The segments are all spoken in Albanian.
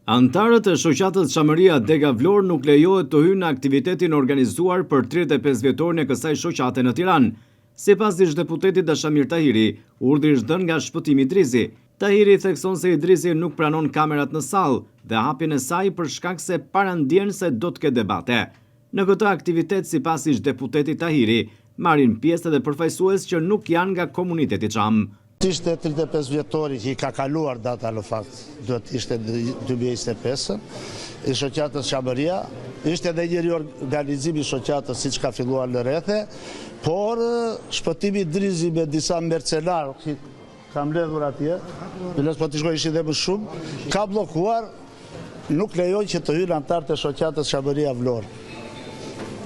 Antarët e shoqatës Çamëria Dega Vlorë nuk lejohet të hyjnë në aktivitetin organizuar për 35 vjetorin e kësaj shoqate në Tiranë. Sipas ish-deputetit Dashamir Tahiri, urdhri është dhënë nga Shpëtimi Idrizi. Tahiri thekson se Idrizi nuk pranon kamerat në sallë dhe hapjen e saj për shkak se parandjen se do të ketë debate. Në këtë aktivitet, sipas ish-deputetit Tahiri, marrin pjesë edhe përfaqësues që nuk janë nga komuniteti Çam. Ishte 35 vjetori që i ka kaluar data në fakt, duhet ishte 2025, i shoqatës Çamëria, ishte edhe një riorganizim i shoqatës siç ka filluar në rrethe, por Shpëtimi Idrizi me disa mercenarë që ka mbledhur atje, biles po të shkoj ishin dhe më shumë, ka bllokuar, nuk lejoj që të hyjnë antarët e shoqatës Çamëria Vlorë,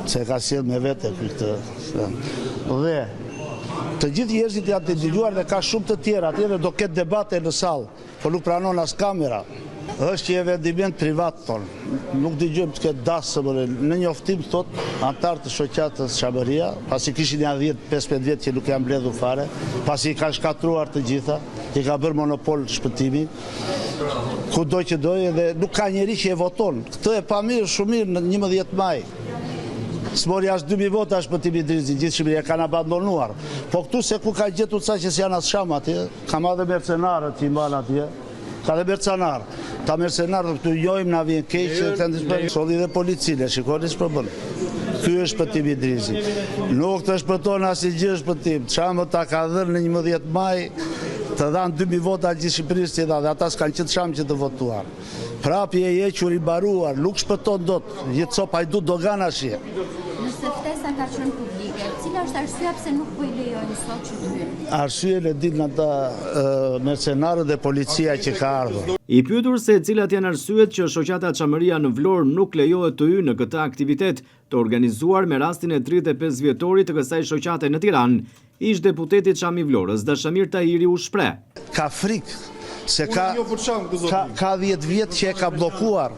se ka sjell me vete këtë. Dhe të gjithë njerëzit janë të ndihmuar dhe ka shumë të tjerë atje dhe do ketë debate në sallë, por nuk pranon as kamera. Është një vendimend privat ton. Nuk dëgjojmë të ketë dasëm në njoftim thot antarë të shoqatës Çamëria, pasi kishin janë 10-15 vjet që nuk janë mbledhur fare, pasi i kanë shkatruar të gjitha, i ka bërë monopol Shpëtimi. Kudo që dojë dhe nuk ka njeri që e voton. Këtë e pa mirë, shumë mirë në 11 maj. S'mori as 2000 vota Shpëtimi Idrizi, gjithë Shqipëria kanë abandonuar. Po këtu se ku ka gjetur ca që s'janë as sham atje, ka madhe mercenarët që i mban atje, ka dhe mercenarë. Ta mercenarët këtu jojmë na vjen keq që të ndishpër, solli dhe policinë, shikoni ç'po bën. Ky është Shpëtimi Idrizi. Nuk të shpëton asgjë Shpëtim. Çam ta ka dhënë në 11 maj të dhanë 2000 vota gjithë Shqipërisë që dha dhe ata s'kanë qenë Çam që të votuar. Prapi e hequr i baruar, nuk shpëton dot, jetë cop hajdut dogana shje. Nëse ftesa ka qenë publike, cila është arsyeja pse nuk po i lejojnë sot që të hyjnë? Arsyeja e dinë ata mercenarët dhe policia që ka ardhur. I pyetur se cilat janë arsyet që shoqata Çamëria në Vlorë nuk lejohet të hyjë në këtë aktivitet të organizuar me rastin e 35 vjetorit të kësaj shoqate në Tiranë, ish-deputeti Çam i Vlorës Dashamir Tahiri u shpreh. Ka frikë se ka 10 vjet që e ka bllokuar.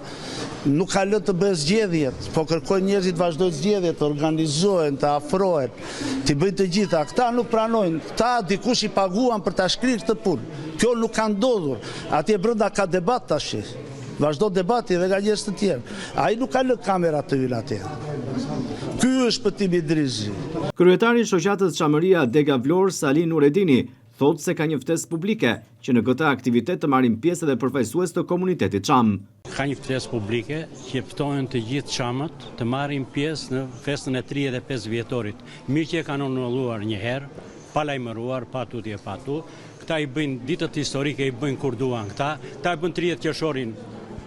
Nuk ka lënë të bëjë zgjedhjet, po kërkojnë njerëzit vazhdojnë zgjedhjet, të organizohen, të afrohen, të bëjnë të gjitha. Këta nuk pranojnë, këta dikush i paguan për ta shkrirë këtë punë. Kjo nuk ka ndodhur. Atje brenda ka debat tash. Vazhdo debati dhe nga njerëz të tjerë. Ai nuk ka lënë kamera të hyjnë atje. Ky është Shpëtimi Idrizi. Kryetari i shoqatës Çamëria Dega Vlorë Salin Nuredini thotë se ka një ftesë publike që në këtë aktivitet të marrin pjesë edhe përfaqësues të komunitetit Çam. Ka një ftesë publike që ftohen të gjithë çamët të marrin pjesë në festën e 35 vjetorit. Mirë që e kanë anulluar një herë, pa lajmëruar, pa tutje pa tu. Këta i bëjnë ditët historike, i bëjnë kur duan këta. Këta e bëjnë 30 qershorin,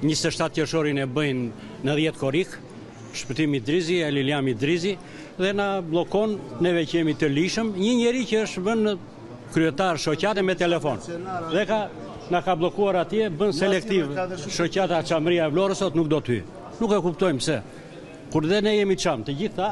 27 qershorin e bëjnë në 10 korrik. Shpëtimi Idrizi, Liliam Idrizi dhe na bllokon neve që jemi të lishëm, një njeri që është vënë kryetar shoqate me telefon. Dhe na ka bllokuar atje, bën selektiv shoqata Çamëria e Vlorës sot nuk do të hyjë. Nuk e kuptojmë pse. Kur dhe ne jemi Çam, të gjitha